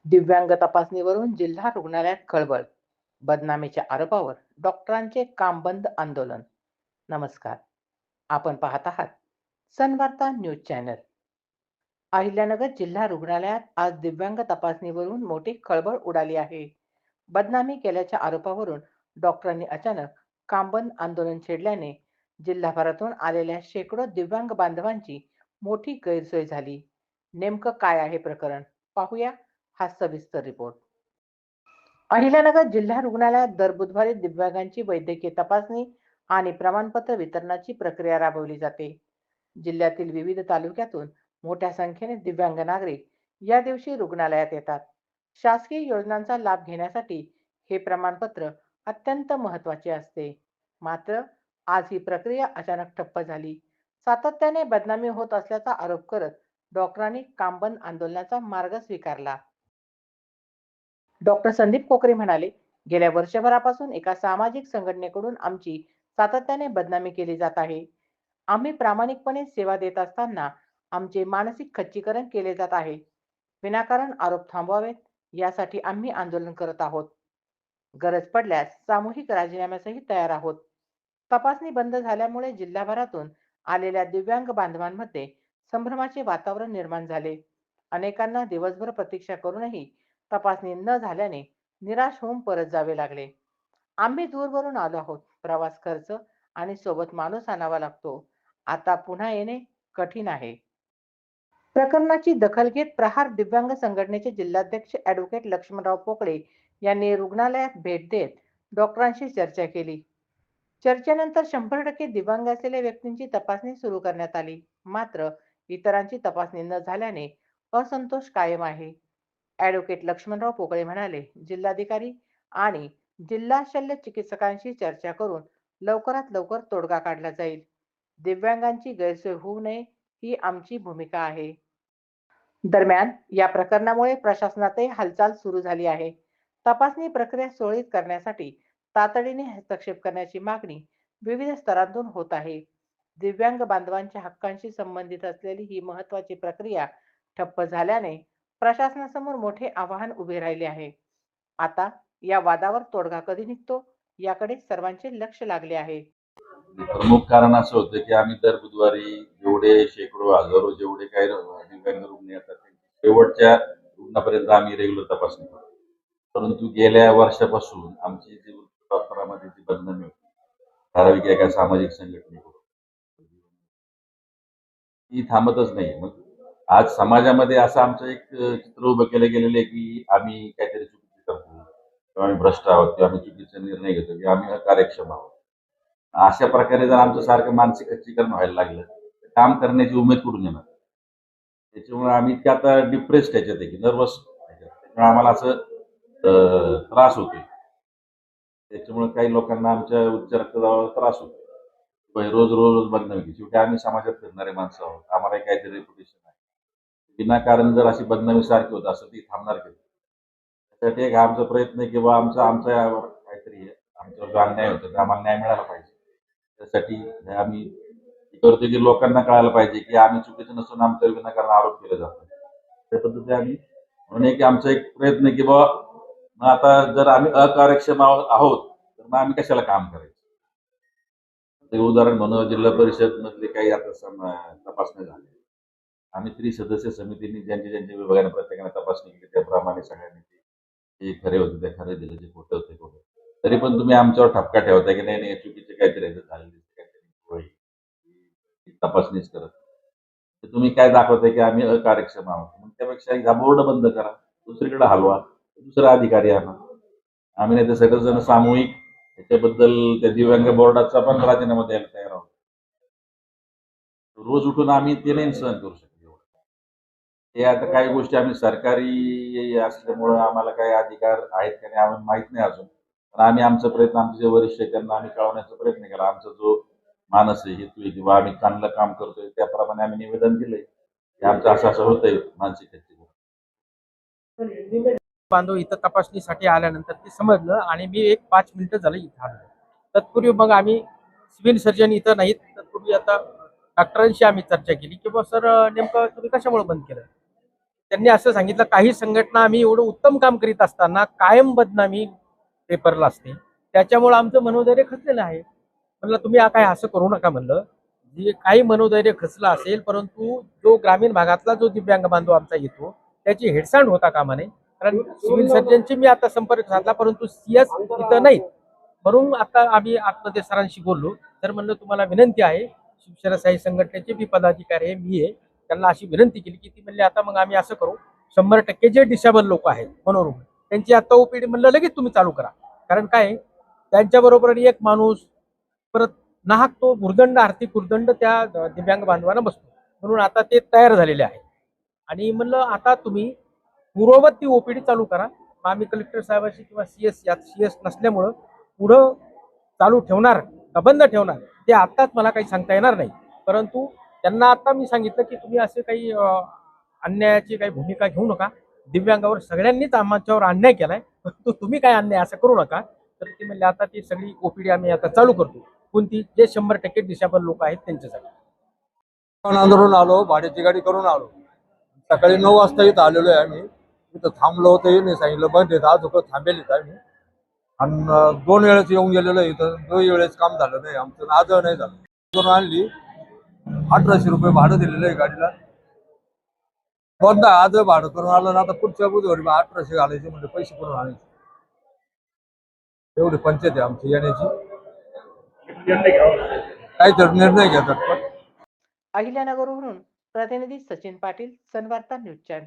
दिव्यांग तपासणीवरून जिल्हा रुग्णालयात खळबळ. बदनामीच्या आरोपावर डॉक्टरांचे काम बंद आंदोलन. नमस्कार. आपण पाहत आहात सनवार्ता न्यूज चॅनल. अहिल्यानगर जिल्हा रुग्णालयात आज दिव्यांग तपासणीवरून मोठी खळबळ उडाली आहे. बदनामी केल्याच्या आरोपावरून डॉक्टरांनी अचानक काम बंद आंदोलन छेडल्याने जिल्हाभरातून आलेल्या शेकडो दिव्यांग बांधवांची मोठी गैरसोय झाली. नेमकं काय आहे प्रकरण? पाहूया हा सविस्तर रिपोर्ट. अहिल्यानगर जिल्हा रुग्णालयात दर बुधवारी दिव्यांगांची वैद्यकीय तपासणी आणि प्रमाणपत्र वितरणाची प्रक्रिया राबवली जाते. जिल्ह्यातील विविध तालुक्यातून मोठ्या संख्येने दिव्यांग नागरिक या दिवशी रुग्णालयात येतात. शासकीय योजनांचा लाभ घेण्यासाठी हे प्रमाणपत्र अत्यंत महत्त्वाचे असते. मात्र आज ही प्रक्रिया अचानक ठप्प झाली. सातत्याने बदनामी होत असल्याचा आरोप करत डॉक्टरांनी कामबंद आंदोलनाचा मार्ग स्वीकारला. डॉक्टर संदीप कोकरे म्हणाले, गेल्या वर्षभरापासून एका सामाजिक संघटनेकडून आमची सातत्याने बदनामी केली जात आहे. आम्ही प्रामाणिकपणे सेवा देत असताना आमचे मानसिक खच्चीकरण केले जात आहे. विनाकारण आरोप थांबवावेत यासाठी आम्ही आंदोलन करत आहोत. गरज पडल्यास सामूहिक राजीनाम्यासही तयार आहोत. तपासणी बंद झाल्यामुळे जिल्हाभरातून आलेल्या दिव्यांग बांधवांमध्ये संभ्रमाचे वातावरण निर्माण झाले. अनेकांना दिवसभर प्रतीक्षा करूनही तपासणी न झाल्याने निराश होऊन परत जावे लागले. आम्ही दूरवरून आलो आहोत. प्रवास खर्च आणि सोबत माणूस आणावा लागतो. आता पुन्हा येणे कठीण आहे. प्रकरणाची दखल घेत प्रहार दिव्यांग संघटनेचे जिल्हाध्यक्ष ॲडव्होकेट लक्ष्मणराव पोकळे यांनी रुग्णालयात भेट देत डॉक्टरांशी चर्चा केली. चर्चेनंतर 100% दिव्यांग असलेल्या व्यक्तींची तपासणी सुरू करण्यात आली. मात्र इतरांची तपासणी न झाल्याने असंतोष कायम आहे. ॲडव्होकेट लक्ष्मणराव पोकळे म्हणाले, जिल्हाधिकारी आणि जिल्हा शल्य चिकित्सकांशी चर्चा करून लवकरात लवकर तोडगा काढला जाईल. दिव्यांगांची गैरसोय होऊ नये ही आमची भूमिका आहे. दरम्यान या प्रकरणामुळे प्रशासनातही हालचाल सुरू झाली आहे. तपासणी प्रक्रिया सुरळीत करण्यासाठी तातडीने हस्तक्षेप करण्याची मागणी विविध स्तरांतून होत आहे. दिव्यांग बांधवांच्या हक्कांशी संबंधित असलेली ही महत्त्वाची प्रक्रिया ठप्प झाल्याने प्रशासनासमोर मोठे आव्हान उभे राहिले आहे. आता या वादावर तोडगा कधी निघतो याकडे सर्वांचे लक्ष लागले आहे. प्रमुख कारण असं होतं की आम्ही दर बुधवारी जेवढे शेकडो हजारो जेवढे काही दिव्यांग रुग्ण येतात शेवटच्या रुग्णापर्यंत आम्ही रेग्युलर तपासणी करतो. परंतु गेल्या वर्षापासून आमची जी वृत्तपत्रामध्ये जी बदनामी होती ठराविक एका सामाजिक संघटनेकडून ती थांबतच नाही. मग आज समाजामध्ये असं आमचं एक चित्र उभं केलं गेलेलं आहे की आम्ही काहीतरी चुकीचं करतो किंवा आम्ही भ्रष्ट आहोत किंवा आम्ही चुकीचे निर्णय घेतो किंवा आम्ही अकार्यक्षम आहोत. अशा प्रकारे जर आमचं सारखं मानसिक खच्चीकरण व्हायला लागलं तर काम करण्याची उमेद कुठून येणार. त्याच्यामुळे आम्ही इतके आता डिप्रेस्ड ह्याच्यात आहे की नर्वस त्याच्यामुळे आम्हाला असं त्रास होतोय. त्याच्यामुळे काही लोकांना आमच्या उच्च रक्तदाबावर त्रास होतो. रोज रोज बदनामी की शेवटी आम्ही समाजात फिरणारे माणसं आहोत. आम्हालाही काहीतरी रेप्युटेशन आहे. विनाकारण जर अशी बदनामी सारखी होत असेल ती थांबणार कधी. त्यासाठी एक आमचा प्रयत्न आहे की बा आमचा काहीतरी आमच्यावर जो अन्याय होतो तर आम्हाला न्याय मिळाला पाहिजे. त्यासाठी आम्ही करतो की लोकांना कळायला पाहिजे की आम्ही चुकीचं नसून आमच्यावर विनाकारण आरोप केले जातात. त्या पद्धतीने आम्ही म्हणून की आमचा एक प्रयत्न की बाबा मग आता जर आम्ही अकार्यक्षम आहोत तर मग आम्ही कशाला काम करायचं. ते उदाहरण म्हणून जिल्हा परिषद मधले काही आता तपासण्या झाल्या. आम्ही त्रिसदस्य समितीने ज्यांच्या विभागाने प्रत्येकाने तपासणी केली त्याप्रमाणे सगळ्यांनी जे खरे होते ते खरे दिले, जे खोटे होते खोटे. तरी पण तुम्ही आमच्यावर ठपका ठेवताय की नाही चुकीचे काहीतरी झालेले तपासणीच करत. तर तुम्ही काय दाखवताय की आम्ही अकार्यक्षम आहोत. मग त्यापेक्षा हा बोर्ड बंद करा, दुसरीकडे हलवा, दुसरा अधिकारी आणा. आम्ही नाही तर सगळेजण सामूहिक त्याच्याबद्दल त्या दिव्यांग बोर्डाचा पण राजीनामा द्यायला तयार आहोत. रोज उठून आम्ही ते नाही सहन करू शकतो. हे आता काही गोष्टी आम्ही सरकारी असल्यामुळं आम्हाला काही अधिकार आहेत का नाही आम्हाला माहित नाही अजून. पण आम्ही आमचा प्रयत्न आमचे जे वरिष्ठ आहेत त्यांना आम्ही कळवण्याचा प्रयत्न केला. आमचा जो मानस आहे हेतू आहे किंवा आम्ही चांगलं काम करतोय त्याप्रमाणे आम्ही निवेदन दिलंय की आमचं असं असं होतंय मानसिक बांधव इथं तपासणीसाठी आल्यानंतर ते समजलं आणि मी एक 5 मिनिटं झालं इथं आलो. तत्पूर्वी मग आम्ही सिव्हिल सर्जन इथं नाहीत. तत्पूर्वी आता डॉक्टरांशी आम्ही चर्चा केली की बा सर नेमकं तुम्ही कशामुळे बंद केलं. त्यांनी असं सांगितलं, काही संघटना आम्ही एवढं उत्तम काम करीत असताना कायम बदनामी पेपरला असते, त्याच्यामुळे आमचं मनोधैर्य खचलेलं आहे. म्हणलं तुम्ही काय असं करू नका म्हणलं. जे काही मनोधैर्य खचलं असेल, परंतु जो ग्रामीण भागातला जो दिव्यांग बांधव आमचा येतो त्याची हेळसांड होता कामा नये. कारण सिव्हिल सर्जनची मी आता संपर्क साधला, परंतु CS इथं नाहीत. म्हणून आता आम्ही आतमध्ये सरांशी बोललो. तर म्हणलं तुम्हाला विनंती आहे, शिवसेना संघटनेचे बी पदाधिकारी आहे, मी आहे, त्यांना अशी विनंती केली की ती म्हणले आता मग आम्ही असं करू, 100% जे डिसेबल लोक आहेत मनोरुग्ण त्यांची आता OPD म्हणलं लगेच तुम्ही चालू करा. कारण काय त्यांच्याबरोबर एक माणूस परत नाहक तो भुर्दंड आर्थिक भुर्दंड त्या दिव्यांग बांधवांना बसतो. म्हणून आता ते तयार झालेले आहे. आणि म्हणलं आता तुम्ही पूर्ववत ती OPD चालू करा. मग आम्ही कलेक्टर साहेबांशी किंवा CS नसल्यामुळं पुढं चालू ठेवणार का बंद ठेवणार ते आत्ताच मला काही सांगता येणार नाही. परंतु त्यांना आता मी सांगितलं की तुम्ही असे काही अन्यायाची काही भूमिका घेऊ नका. दिव्यांगावर सगळ्यांनीच आमच्यावर अन्याय केलाय, परंतु तुम्ही काय अन्याय असं करू नका. तर ते म्हणले आता ती सगळी OPD आम्ही आता चालू करतो. कोणती जे 100% डिसेबल लोक आहेत त्यांच्यासाठी. आंदोलन आलो, भाड्याची गाडी करून आलो. सकाळी 9 वाजता इथं आलेलो आहे आम्ही. इथं थांबलो होतो, येणे सांगितलं बंद येतं, आज थांबेल इथं आम्ही. आणि 2 वेळेस येऊन गेलेलो इथं, 2 वेळेस काम झालं नाही आमचं, आज नाही झालं. करून आणली, 1800 रुपये भाडं दिलेलं आहे गाडीला. बंद आज भाडं करून आलं ना, आता पुढच्या बुधवारी 1800 घालायचे म्हणजे पैसे करून आणायचे. एवढी पंचायत आहे आमची येण्याची. काहीतरी निर्णय घेतात. अहिल्यानगरवरून प्रतिनिधी सचिन पाटील, सनवार्ता न्यूज चॅनल.